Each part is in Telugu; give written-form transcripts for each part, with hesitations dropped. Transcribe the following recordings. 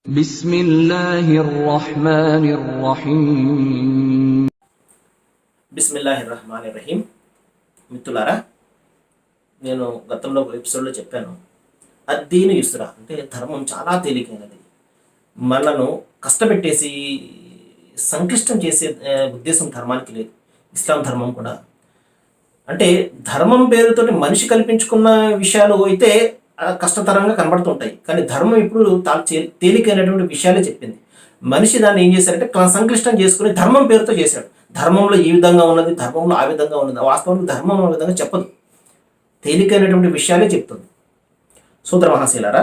బిస్మిల్లాహిర్రహ్మానిర్రహీం. బిస్మిల్లాహిర్రహ్మానిర్రహీం. మిత్రులారా, నేను గతంలో ఒక ఎపిసోడ్లో చెప్పాను, అద్దీను యుస్రా అంటే ధర్మం చాలా తేలికైనది. మనను కష్టపెట్టేసి సంక్లిష్టం చేసే ఉద్దేశం ధర్మానికి లేదు. ఇస్లాం ధర్మం కూడా అంటే ధర్మం పేరుతోటి మనిషి కల్పించుకున్న విషయాలు అయితే కష్టతరంగా కనబడుతుంటాయి. కానీ ధర్మం ఇప్పుడు తేలికైనటువంటి విషయాలే చెప్పింది. మనిషి దాన్ని ఏం చేశారంటే సంక్లిష్టం చేసుకుని ధర్మం పేరుతో చేశాడు. ధర్మంలో ఈ విధంగా ఉన్నది, ధర్మంలో ఆ విధంగా ఉన్నది. వాస్తవానికి ధర్మం ఆ విధంగా చెప్పదు, తేలికైనటువంటి విషయాలే చెప్తుంది. సోదర మహాశీలారా,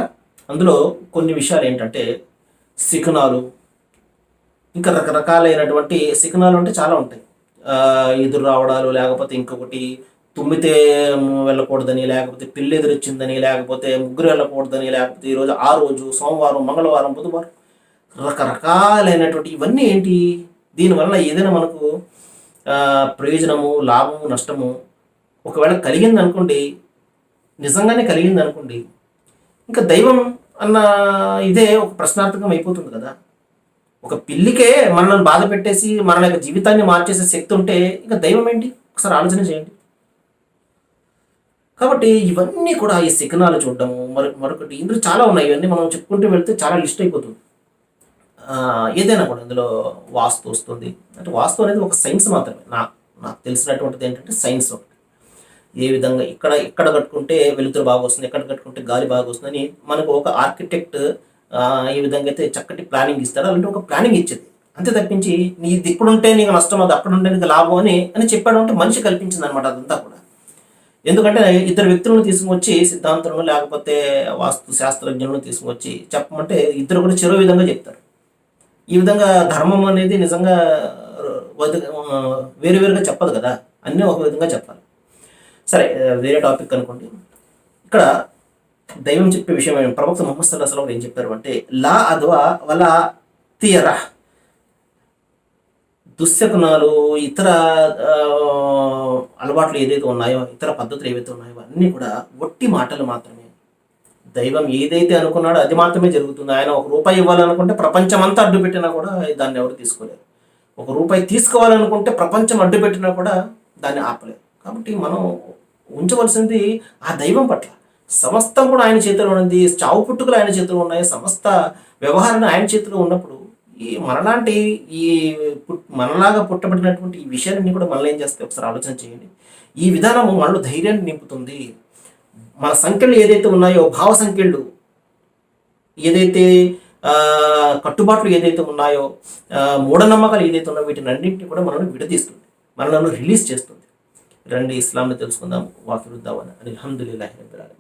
అందులో కొన్ని విషయాలు ఏంటంటే శిఖనాలు, ఇంకా రకరకాలైనటువంటి శిఖనాలు అంటే చాలా ఉంటాయి. ఎదురు రావడాలు, లేకపోతే ఇంకొకటి తుమ్మితే వెళ్ళకూడదని, లేకపోతే పిల్లి ఎదురొచ్చిందని, లేకపోతే ముగ్గురు వెళ్ళకూడదని, లేకపోతే ఈరోజు ఆ రోజు సోమవారం, మంగళవారం, బుధవారం, రకరకాలైనటువంటి ఇవన్నీ ఏంటి? దీనివల్ల ఏదైనా మనకు ప్రయోజనము, లాభము, నష్టము ఒకవేళ కలిగింది అనుకోండి, నిజంగానే కలిగింది అనుకోండి, ఇంకా దైవం అన్న ఇదే ఒక ప్రశ్నార్థకం అయిపోతుంది కదా. ఒక పిల్లికే మనల్ని బాధ పెట్టేసి మన యొక్క జీవితాన్ని మార్చేసే శక్తి ఉంటే ఇంకా దైవం ఏంటి? ఒకసారి ఆలోచన చేయండి. కాబట్టి ఇవన్నీ కూడా ఈ శకునాలు చూడడము, మరొకటి ఇందులో చాలా ఉన్నాయి. ఇవన్నీ మనం చెప్పుకుంటూ వెళ్తే చాలా లిస్ట్ అయిపోతుంది. ఏదైనా కూడా ఇందులో వాస్తు వస్తుంది. అంటే వాస్తు అనేది ఒక సైన్స్ మాత్రమే. నాకు తెలిసినటువంటిది ఏంటంటే సైన్స్ ఒకటి. ఏ విధంగా ఇక్కడ కట్టుకుంటే వెలుతురు బాగా వస్తుంది, ఎక్కడ కట్టుకుంటే గాలి బాగా వస్తుందని మనకు ఒక ఆర్కిటెక్ట్ ఏ విధంగా అయితే చక్కటి ప్లానింగ్ ఇస్తారో అలాంటి ఒక ప్లానింగ్ ఇచ్చేది. అంతే తప్పించి నీది ఇక్కడుంటే నీకు నష్టం, అది అక్కడ ఉంటే నీకు లాభం అని చెప్పాడు అంటే మనిషి కల్పించింది అనమాట అదంతా కూడా. ఎందుకంటే ఇద్దరు వ్యక్తులను తీసుకువచ్చి సిద్ధాంతులను లేకపోతే వాస్తు శాస్త్రజ్ఞులను తీసుకువచ్చి చెప్పమంటే ఇద్దరు కూడా చెరో విధంగా చెప్తారు. ఈ విధంగా ధర్మం అనేది నిజంగా వేరువేరుగా చెప్పదు కదా, అన్నీ ఒక విధంగా చెప్పాలి. సరే, వేరే టాపిక్ అనుకోండి. ఇక్కడ దైవం చెప్పే విషయం ప్రవక్త ముహమ్మద్ సల్లల్లాహు అలైహి వసల్లం ఏం చెప్పారు అంటే, లా అద్వా వలా తీయరా, దుశ్శకునాలు, ఇతర అలవాట్లు ఏదైతే ఉన్నాయో, ఇతర పద్ధతులు ఏవైతే ఉన్నాయో అన్నీ కూడా ఒట్టి మాటలు మాత్రమే. దైవం ఏదైతే అనుకున్నాడో అది మాత్రమే జరుగుతుంది. ఆయన ఒక రూపాయి ఇవ్వాలనుకుంటే ప్రపంచం అంతా అడ్డు పెట్టినా కూడా దాన్ని ఎవరు తీసుకోలేరు. ఒక రూపాయి తీసుకోవాలనుకుంటే ప్రపంచం అడ్డు పెట్టినా కూడా దాన్ని ఆపలేరు. కాబట్టి మనం ఉంచవలసింది ఆ దైవం పట్ల. సమస్తం కూడా ఆయన చేతిలో ఉన్నది, చావు పుట్టుకలు ఆయన చేతిలో ఉన్నాయి, సమస్త వ్యవహారాలు ఆయన చేతిలో ఉన్నప్పుడు మనలాగా పుట్టబడినటువంటి ఈ విషయాలన్నీ కూడా మనల్ని ఏం చేస్తే ఒకసారి ఆలోచన చేయండి. ఈ విధానము మనలో ధైర్యాన్ని నింపుతుంది. మన సంఖ్యలు ఏదైతే ఉన్నాయో, భావ సంఖ్యలు ఏదైతే, కట్టుబాట్లు ఏదైతే ఉన్నాయో, మూఢనమ్మకాలు ఏదైతే ఉన్నాయో, వీటిని అన్నింటినీ కూడా మనల్ని విడదీస్తుంది, మనల్ని రిలీజ్ చేస్తుంది. రండి ఇస్లాంని తెలుసుకుందాం. వాకిరుద్దామని అల్హమ్దులిల్లాహి రబ్బిల్ ఆలమీన్.